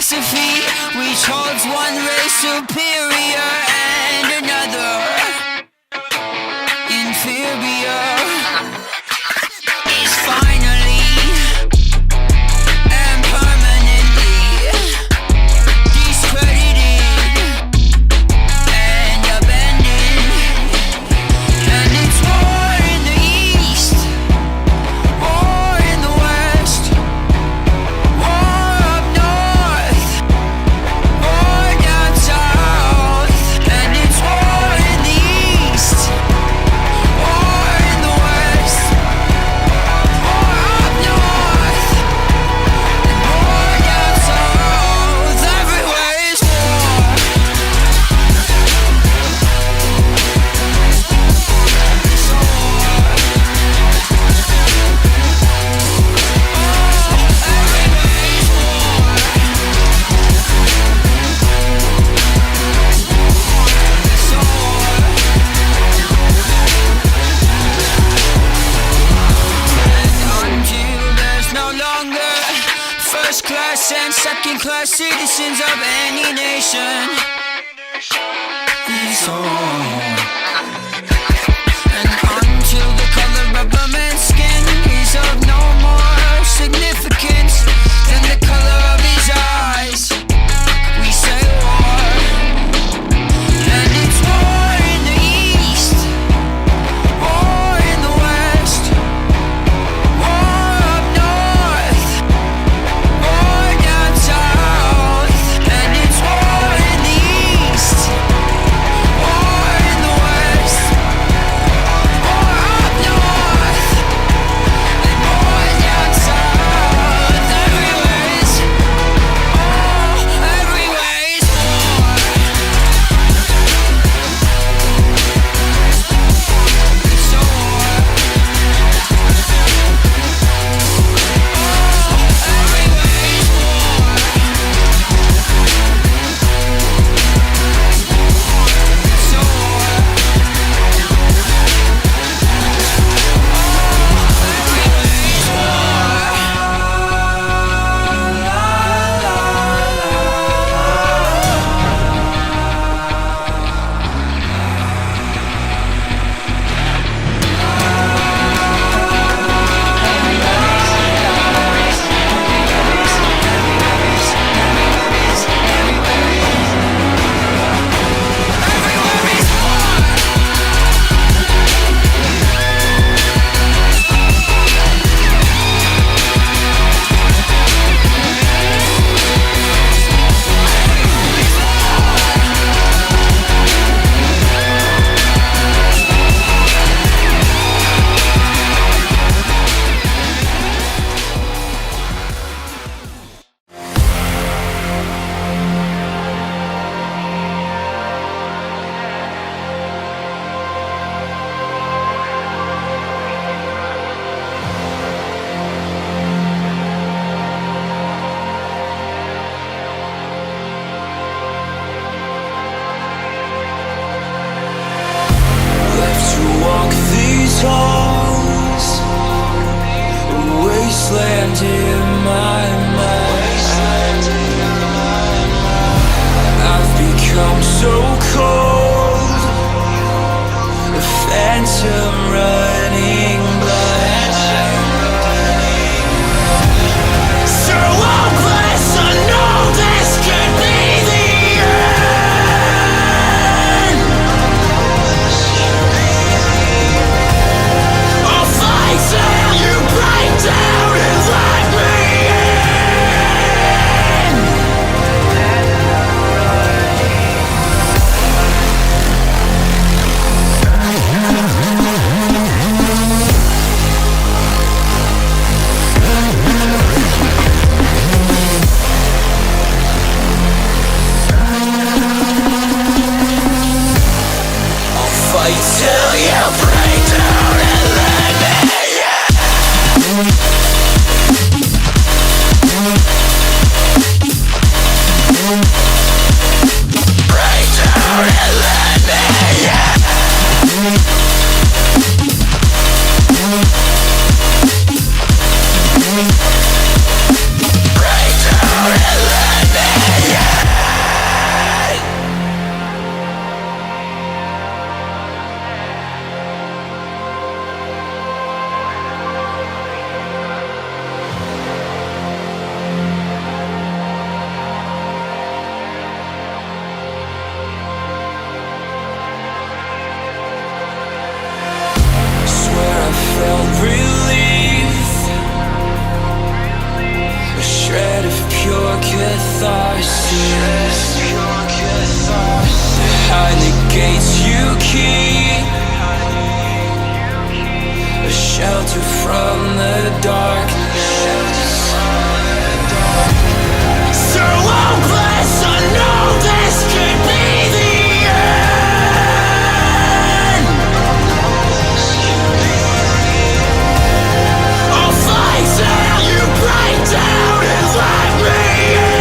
philosophy, which holds one race superior and another inferior, is finally and permanently discredited and abandoned. And it's war in the east, war in the west, war up north, war down south. And it's war in the east, war in the west, war up north, and war down south. Everywhere is war. Until there's no longer first class and second class citizens of any nation, it's on. And until the color of a man's skin is of no more significance than the color of his eyes, we say war. And it's war in the east, war in the west, war up north, war down south. And it's war in the east, war in the west, war up north, and war down south. Everywhere is, everywhere is war. It's a war. Everywhere is war. It's a war. Left to walk these halls, a wasteland in my mind. I've become so cold, a phantom running blind. So hopeless, I know this could be the end. I'll fight till you break down and let me catharsis. Behind the gates you keep a shelter from the darkness. So hopeless, I know this could be the end. I'll fight till you break down and let me in.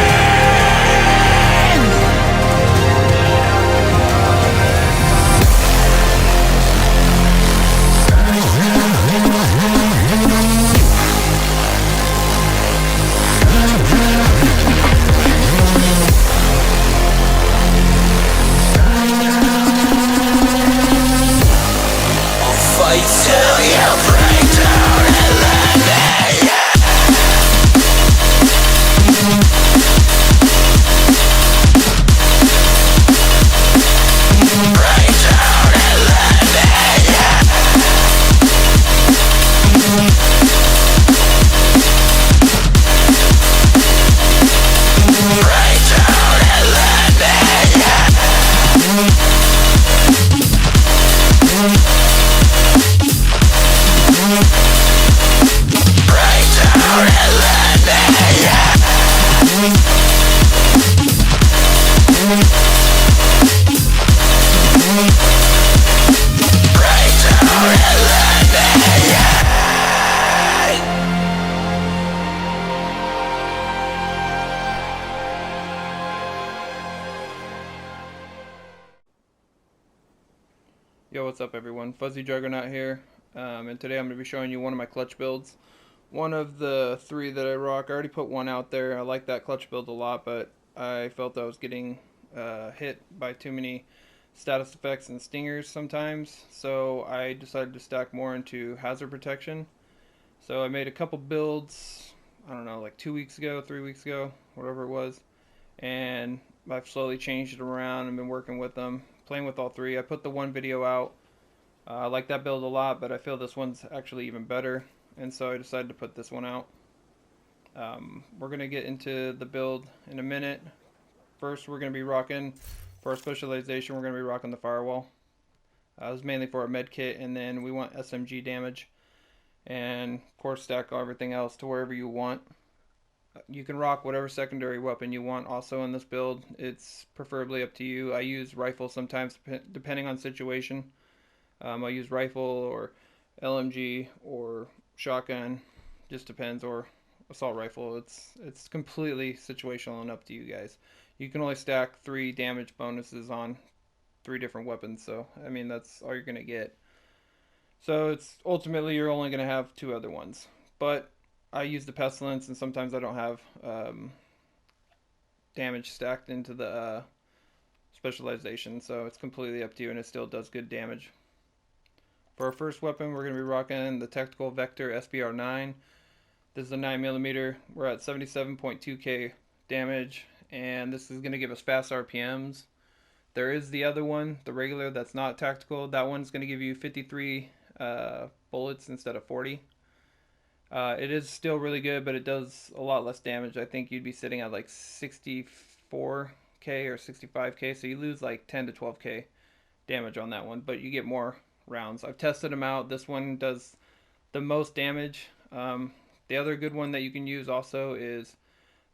Fight till you break down and let me in. Break down and let me in. Break down and let me in. Yo, what's up everyone? Fuzzy Juggernaut here, and today I'm going to be showing you one of my clutch builds. One of the 3 that I rock. I already put one out there. I like that clutch build a lot, but I felt I was getting hit by too many status effects and stingers sometimes, so I decided to stack more into hazard protection. So I made a couple builds, I don't know, like 2 weeks ago, 3 weeks ago, whatever it was, and I've slowly changed it around and been working with them, playing with all 3. I put the one video out. I like that build a lot, but I feel this one's actually even better, and so I decided to put this one out. We're going to get into the build in a minute. First, we're going to be rocking, for our specialization, we're going to be rocking the firewall. This is mainly for our med kit, and then we want SMG damage, and of course stack everything else to wherever you want. You can rock whatever secondary weapon you want also in this build. It's preferably up to you. I use rifle sometimes depending on situation. I use rifle or LMG or shotgun, just depends, or assault rifle. It's completely situational and up to you guys. You can only stack 3 damage bonuses on 3 different weapons, so I mean that's all you're gonna get. So it's ultimately you're only gonna have 2 other ones. But I use the pestilence, and sometimes I don't have damage stacked into the specialization, so it's completely up to you, and it still does good damage. For our first weapon, we're going to be rocking the Tactical Vector SBR9. This is a 9mm. We're at 77.2k damage, and this is going to give us fast RPMs. There is the other one, the regular, that's not tactical. That one's going to give you 53 bullets instead of 40. It is still really good, but it does a lot less damage. I think you'd be sitting at like 64k or 65k, so you lose like 10 to 12k damage on that one, but you get more rounds. I've tested them out. This one does the most damage. The other good one that you can use also is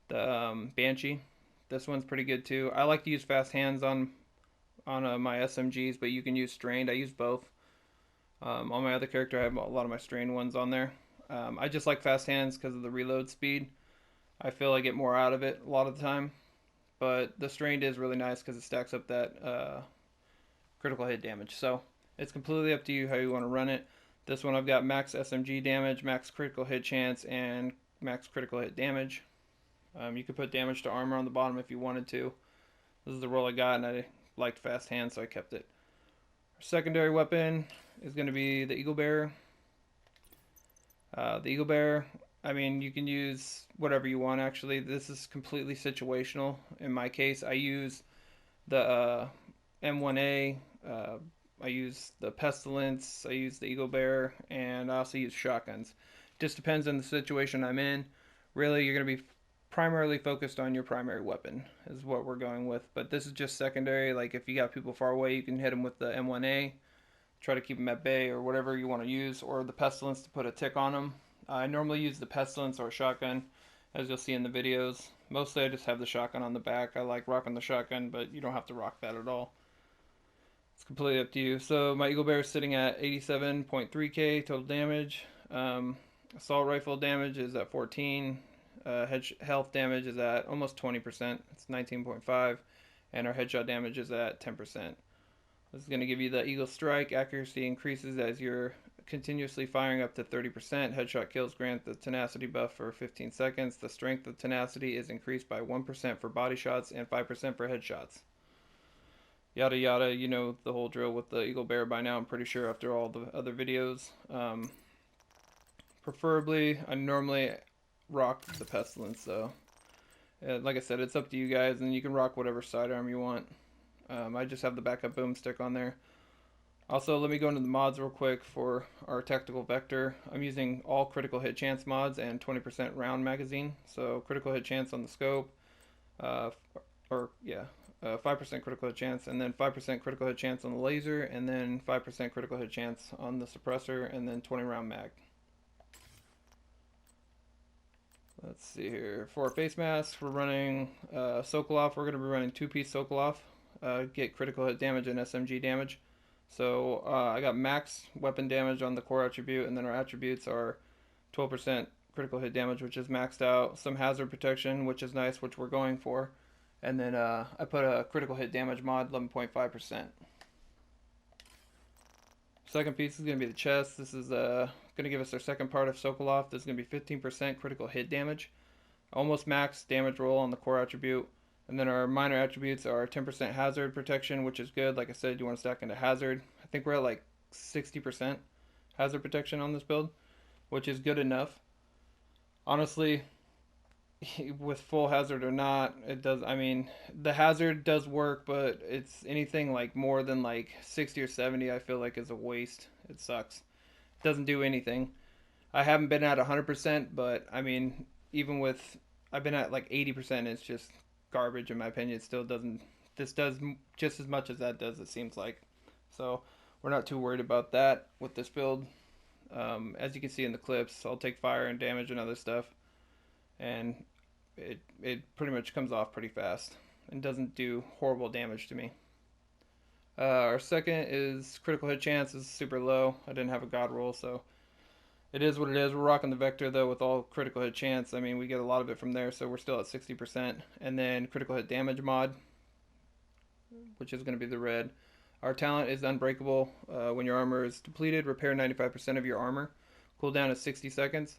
the Banshee. This one's pretty good too. I like to use fast hands on my SMGs, but you can use strained. I use both. On my other character, I have a lot of my strained ones on there. I just like fast hands because of the reload speed. I feel I get more out of it a lot of the time. But the strained is really nice because it stacks up that critical hit damage. So it's completely up to you how you want to run it. This one I've got max SMG damage, max critical hit chance, and max critical hit damage. You could put damage to armor on the bottom if you wanted to. This is the roll I got, and I liked fast hands, so I kept it. Our secondary weapon is going to be the Eagle Bearer. The Eagle Bearer, I mean, you can use whatever you want, actually. This is completely situational. In my case, I use the M1A, I use the Pestilence, I use the Eagle Bearer, and I also use shotguns. Just depends on the situation I'm in. Really, you're going to be primarily focused on your primary weapon is what we're going with. But this is just secondary. Like if you got people far away, you can hit them with the M1A, try to keep them at bay or whatever you want to use, or the pestilence to put a tick on them. I normally use the pestilence or shotgun, as you'll see in the videos. Mostly I just have the shotgun on the back. I like rocking the shotgun, but you don't have to rock that at all. It's completely up to you. So my Eagle Bear is sitting at 87.3k total damage. Assault rifle damage is at 14. Health damage is at almost 20%. It's 19.5. And our headshot damage is at 10%. This is going to give you the Eagle Strike. Accuracy increases as you're continuously firing up to 30%. Headshot kills grant the tenacity buff for 15 seconds. The strength of tenacity is increased by 1% for body shots and 5% for headshots. Yada yada, you know the whole drill with the Eagle Bear by now, I'm pretty sure, after all the other videos. Preferably, I normally rock the pestilence, though. Like I said, it's up to you guys, and you can rock whatever sidearm you want. I just have the backup boomstick on there. Also, let me go into the mods real quick for our tactical vector. I'm using all critical hit chance mods and 20% round magazine. So critical hit chance on the scope, 5% critical hit chance, and then 5% critical hit chance on the laser, and then 5% critical hit chance on the suppressor, and then 20 round mag. Let's see here. For our face mask, we're running Sokolov. We're going to be running 2-piece Sokolov. Get critical hit damage and SMG damage. So I got max weapon damage on the core attribute, and then our attributes are 12% critical hit damage, which is maxed out. Some hazard protection, which is nice, which we're going for. And then I put a critical hit damage mod, 11.5%. Second piece is going to be the chest. This is going to give us our second part of Sokolov. This is going to be 15% critical hit damage. Almost max damage roll on the core attribute. And then our minor attributes are 10% hazard protection, which is good. Like I said, you want to stack into hazard. I think we're at like 60% hazard protection on this build, which is good enough. Honestly, with full hazard or not, it does. I mean, the hazard does work, but it's anything like more than like 60 or 70, I feel like is a waste. It sucks. It doesn't do anything. I haven't been at 100%, but I mean, even with, I've been at like 80%, it's just garbage in my opinion. It still doesn't, this does just as much as that does, it seems like. So we're not too worried about that with this build. As you can see in the clips, I'll take fire and damage and other stuff, and it pretty much comes off pretty fast and doesn't do horrible damage to me. Our second is critical hit chance is super low. I didn't have a god roll, so it is what it is. We're rocking the vector though with all critical hit chance. I mean, we get a lot of it from there, so we're still at 60%. And then critical hit damage mod, which is going to be the red. Our talent is unbreakable. When your armor is depleted, repair 95% of your armor. Cooldown is 60 seconds.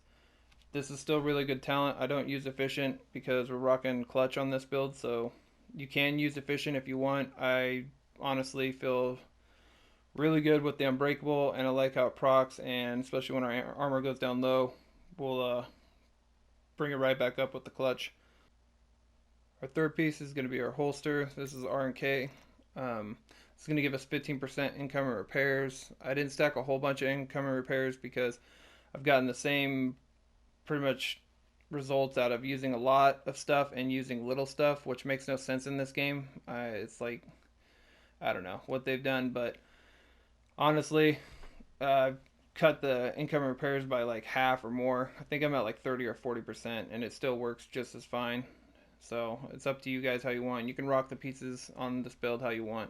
This is still really good talent. I don't use efficient because we're rocking clutch on this build, so you can use efficient if you want. I honestly feel really good with the unbreakable, and I like how it procs, and especially when our armor goes down low, we'll bring it right back up with the clutch. Our third piece is going to be our holster. This is R&K. It's going to give us 15% incoming repairs. I didn't stack a whole bunch of incoming repairs because I've gotten the same pretty much results out of using a lot of stuff and using little stuff, which makes no sense in this game. It's like, I don't know what they've done, but honestly, I've cut the incoming repairs by like half or more. I think I'm at like 30 or 40%, and it still works just as fine. So it's up to you guys how you want. You can rock the pieces on this build how you want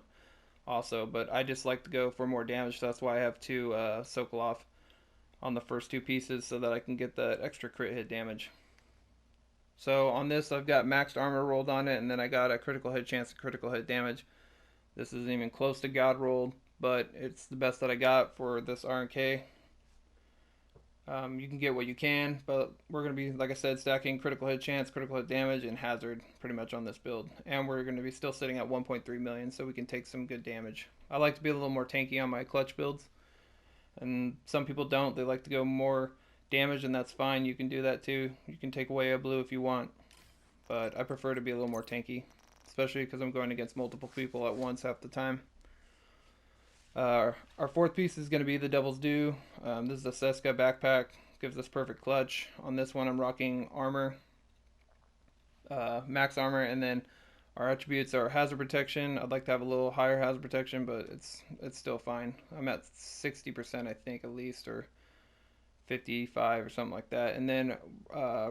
also, but I just like to go for more damage, so that's why I have two Sokolov on the first two pieces so that I can get that extra crit hit damage. So on this, I've got maxed armor rolled on it, and then I got a critical hit chance and critical hit damage. This isn't even close to god rolled, but it's the best that I got for this R&K. You can get what you can, but we're going to be, like I said, stacking critical hit chance, critical hit damage, and hazard pretty much on this build. And we're going to be still sitting at 1.3 million, so we can take some good damage. I like to be a little more tanky on my clutch builds, and some people don't. They like to go more damage, and that's fine. You can do that too. You can take away a blue if you want, but I prefer to be a little more tanky, especially because I'm going against multiple people at once half the time. Our fourth piece is going to be the Devil's Due. This is a Seska backpack. Gives us perfect clutch. On this one, I'm rocking armor. max armor, and then our attributes are hazard protection. I'd like to have a little higher hazard protection, but it's still fine. I'm at 60%, I think, at least, or 55 or something like that. And then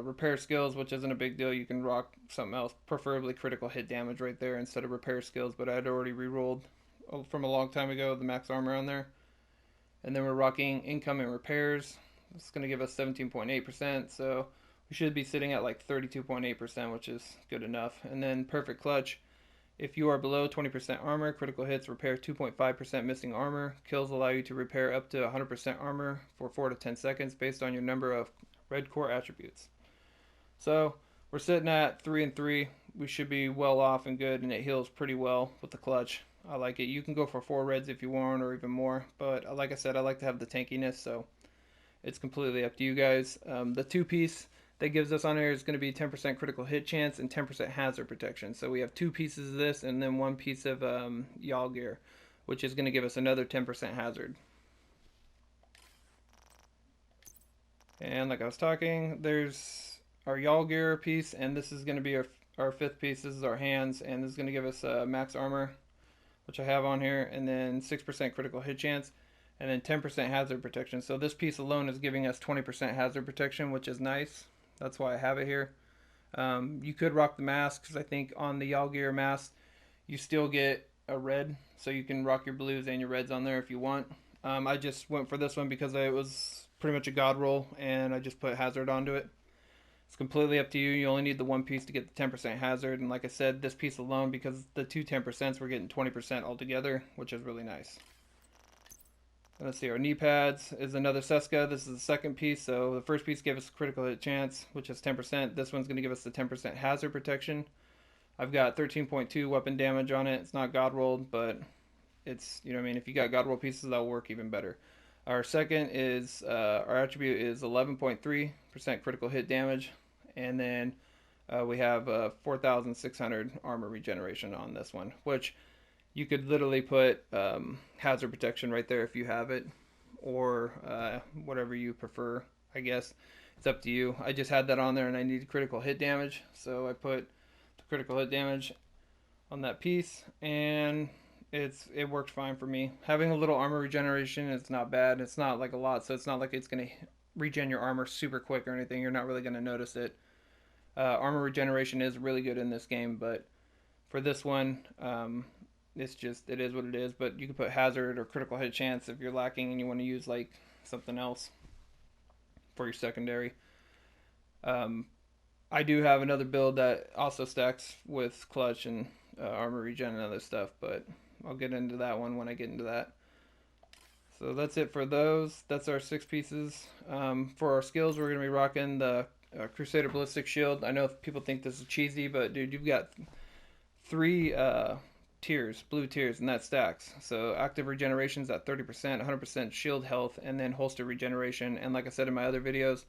repair skills, which isn't a big deal. You can rock something else, preferably critical hit damage right there instead of repair skills, but I'd already re-rolled from a long time ago the max armor on there. And then we're rocking incoming repairs. It's going to give us 17.8%, so we should be sitting at like 32.8%, which is good enough. And then perfect clutch. If you are below 20% armor, critical hits repair 2.5% missing armor. Kills allow you to repair up to 100% armor for 4 to 10 seconds based on your number of red core attributes. So we're sitting at 3 and 3. We should be well off and good, and it heals pretty well with the clutch. I like it. You can go for 4 reds if you want, or even more. But like I said, I like to have the tankiness, so it's completely up to you guys. The 2-piece that gives us on here is going to be 10% critical hit chance and 10% hazard protection. So we have 2 pieces of this and then 1 piece of yaw gear, which is going to give us another 10% hazard. And like I was talking, there's our yaw gear piece, and this is going to be our 5th piece. This is our hands, and this is going to give us max armor, which I have on here, and then 6% critical hit chance, and then 10% hazard protection. So this piece alone is giving us 20% hazard protection, which is nice. That's why I have it here. You could rock the mask, because I think on the yaw gear mask, you still get a red, so you can rock your blues and your reds on there if you want. I just went for this one because it was pretty much a god roll, and I just put hazard onto it. It's completely up to you. You only need the 1 piece to get the 10% hazard, and like I said, this piece alone, because the 2 10%s, we're getting 20% altogether, which is really nice. Let's see, our knee pads is another Seska. This is the 2nd piece, so the 1st piece gave us a critical hit chance, which is 10%. This one's going to give us the 10% hazard protection. I've got 13.2 weapon damage on it. It's not god rolled, but it's, you know what I mean, if you got god roll pieces, that'll work even better. Our second is, our attribute is 11.3% critical hit damage, and then we have 4,600 armor regeneration on this one, which you could literally put hazard protection right there if you have it, or whatever you prefer, I guess. It's up to you. I just had that on there and I needed critical hit damage, so I put the critical hit damage on that piece, and it worked fine for me. Having a little armor regeneration is not bad. It's not like a lot, so it's not like it's going to regen your armor super quick or anything. You're not really going to notice it. Armor regeneration is really good in this game, but for this one, it is what it is. But you can put hazard or critical hit chance if you're lacking and you want to use like something else for your secondary. I do have another build that also stacks with clutch and armor regen and other stuff, but I'll get into that one when I get into that. So that's it for those. That's our 6 pieces. For our skills, we're going to be rocking the Crusader Ballistic Shield. I know people think this is cheesy, but dude, you've got 3 tiers, blue tiers, and that stacks. So active regeneration is at 30%, 100% shield health, and then holster regeneration. And like I said in my other videos,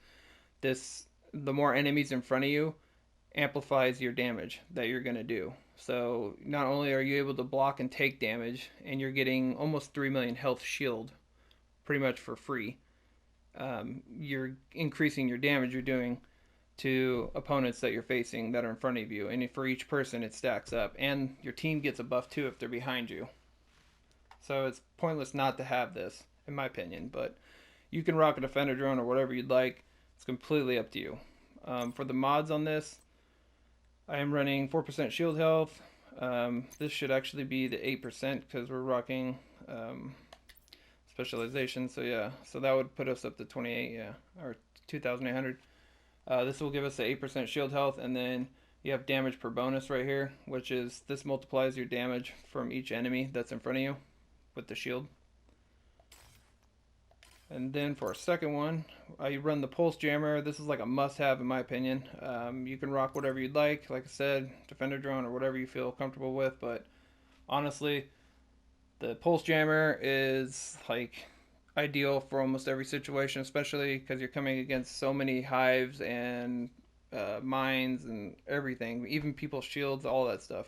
the more enemies in front of you amplifies your damage that you're going to do. So not only are you able to block and take damage, and you're getting almost 3 million health shield pretty much for free, you're increasing your damage you're doing to opponents that you're facing that are in front of you, and for each person it stacks up, and your team gets a buff too if they're behind you. So it's pointless not to have this, in my opinion, but you can rock a defender drone or whatever you'd like. It's completely up to you. For the mods on this, I am running 4% shield health. This should actually be the 8% because we're rocking specialization. So yeah, so that would put us up to 28, yeah, or 2,800. This will give us the 8% shield health, and then you have damage per bonus right here, which is this multiplies your damage from each enemy that's in front of you with the shield. And then for our second one, I run the Pulse Jammer. This is like a must-have in my opinion. You can rock whatever you'd like I said, defender drone or whatever you feel comfortable with, but honestly, the Pulse Jammer is like ideal for almost every situation, especially because you're coming against so many hives and mines and everything, even people's shields, all that stuff.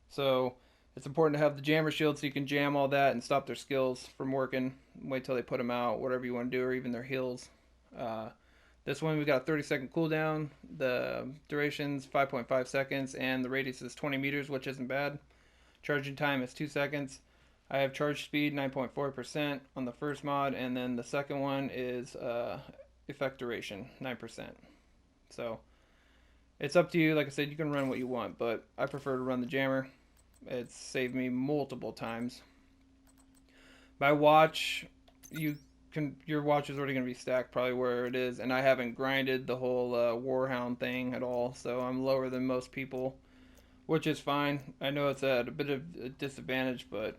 So it's important to have the jammer shield so you can jam all that and stop their skills from working. Wait till they put them out, whatever you want to do, or even their heals. This one we got a 30-second cooldown. The duration's 5.5 seconds, and the radius is 20 meters, which isn't bad. Charging time is 2 seconds. I have charge speed 9.4% on the first mod, and then the second one is effect duration 9%. So it's up to you. Like I said, you can run what you want, but I prefer to run the jammer. It's saved me multiple times. My watch, your watch is already going to be stacked probably where it is, and I haven't grinded the whole Warhound thing at all, so I'm lower than most people, which is fine. I know it's at a bit of a disadvantage, but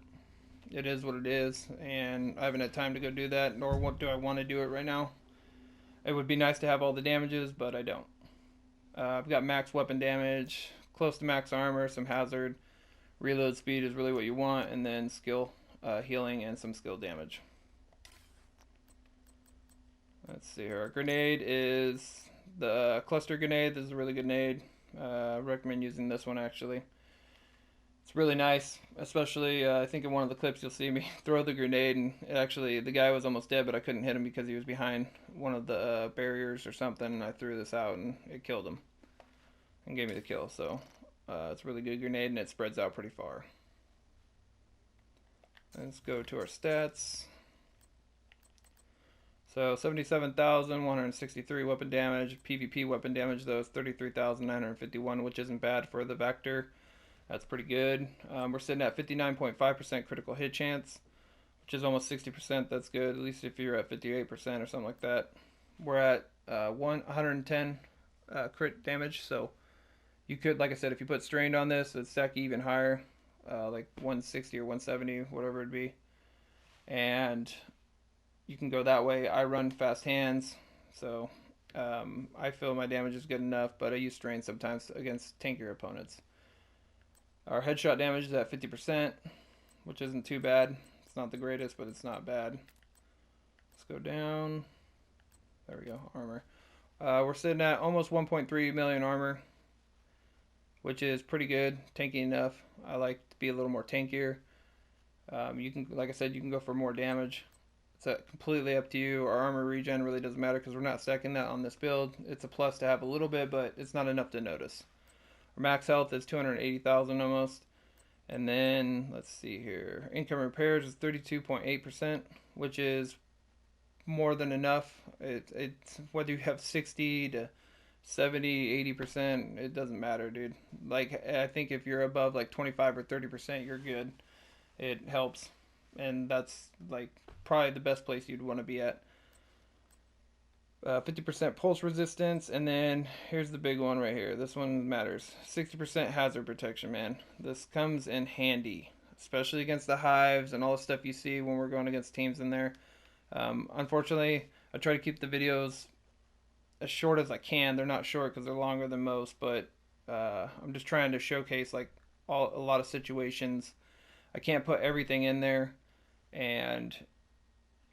it is what it is, and I haven't had time to go do that, nor do I want to do it right now. It would be nice to have all the damages, but I don't. I've got max weapon damage, close to max armor, some hazard. Reload speed is really what you want, and then skill, healing, and some skill damage. Let's see here. Our grenade is the cluster grenade. This is a really good grenade. I recommend using this one actually. It's really nice, especially I think in one of the clips you'll see me throw the grenade, and actually the guy was almost dead, but I couldn't hit him because he was behind one of the barriers or something, and I threw this out and it killed him and gave me the kill. So it's a really good grenade, and it spreads out pretty far. Let's go to our stats. So 77,163 weapon damage. PvP weapon damage though is 33,951, which isn't bad for the Vector. That's pretty good. We're sitting at 59.5% critical hit chance, which is almost 60%. That's good, at least if you're at 58% or something like that. We're at 110 crit damage, so you could, like I said, if you put strained on this, it'd stack even higher, like 160 or 170, whatever it'd be. And you can go that way. I run fast hands, so I feel my damage is good enough, but I use strain sometimes against tankier opponents. Our headshot damage is at 50%, which isn't too bad. It's not the greatest, but it's not bad. Let's go down. There we go, armor. We're sitting at almost 1.3 million armor, which is pretty good, tanky enough. I like to be a little more tankier. You can, like I said, you can go for more damage. It's completely up to you. Our armor regen really doesn't matter because we're not stacking that on this build. It's a plus to have a little bit, but it's not enough to notice. Our max health is 280,000 almost. And then, let's see here. Income repairs is 32.8%, which is more than enough. It's whether you have 60 to 70, 80%, it doesn't matter, dude. Like, I think if you're above like 25 or 30%, you're good. It helps. And that's like probably the best place you'd want to be at. 50% pulse resistance, and then here's the big one right here. This one matters. 60% hazard protection, man. This comes in handy, especially against the hives and all the stuff you see when we're going against teams in there. Unfortunately, I try to keep the videos as short as I can. They're not short because they're longer than most, but I'm just trying to showcase like a lot of situations. I can't put everything in there, and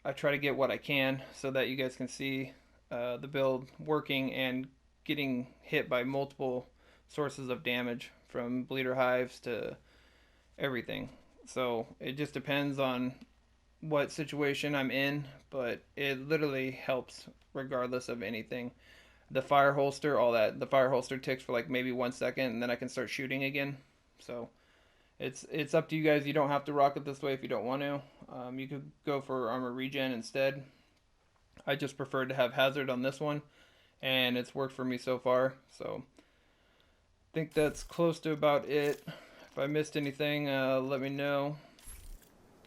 I try to get what I can so that you guys can see the build working and getting hit by multiple sources of damage, from bleeder hives to everything. So it just depends on what situation I'm in, but it literally helps regardless of anything. The fire holster, all that. The fire holster ticks for like maybe 1 second, and then I can start shooting again. So it's up to you guys. You don't have to rock it this way if you don't want to. You could go for armor regen instead. I just prefer to have hazard on this one, and it's worked for me so far. So I think that's close to about it. If I missed anything, let me know.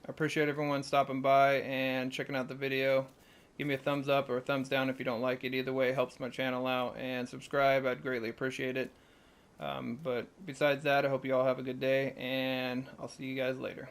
I appreciate everyone stopping by and checking out the video. Give me a thumbs up or a thumbs down if you don't like it. Either way helps my channel out, and subscribe. I'd greatly appreciate it. But besides that, I hope you all have a good day, and I'll see you guys later.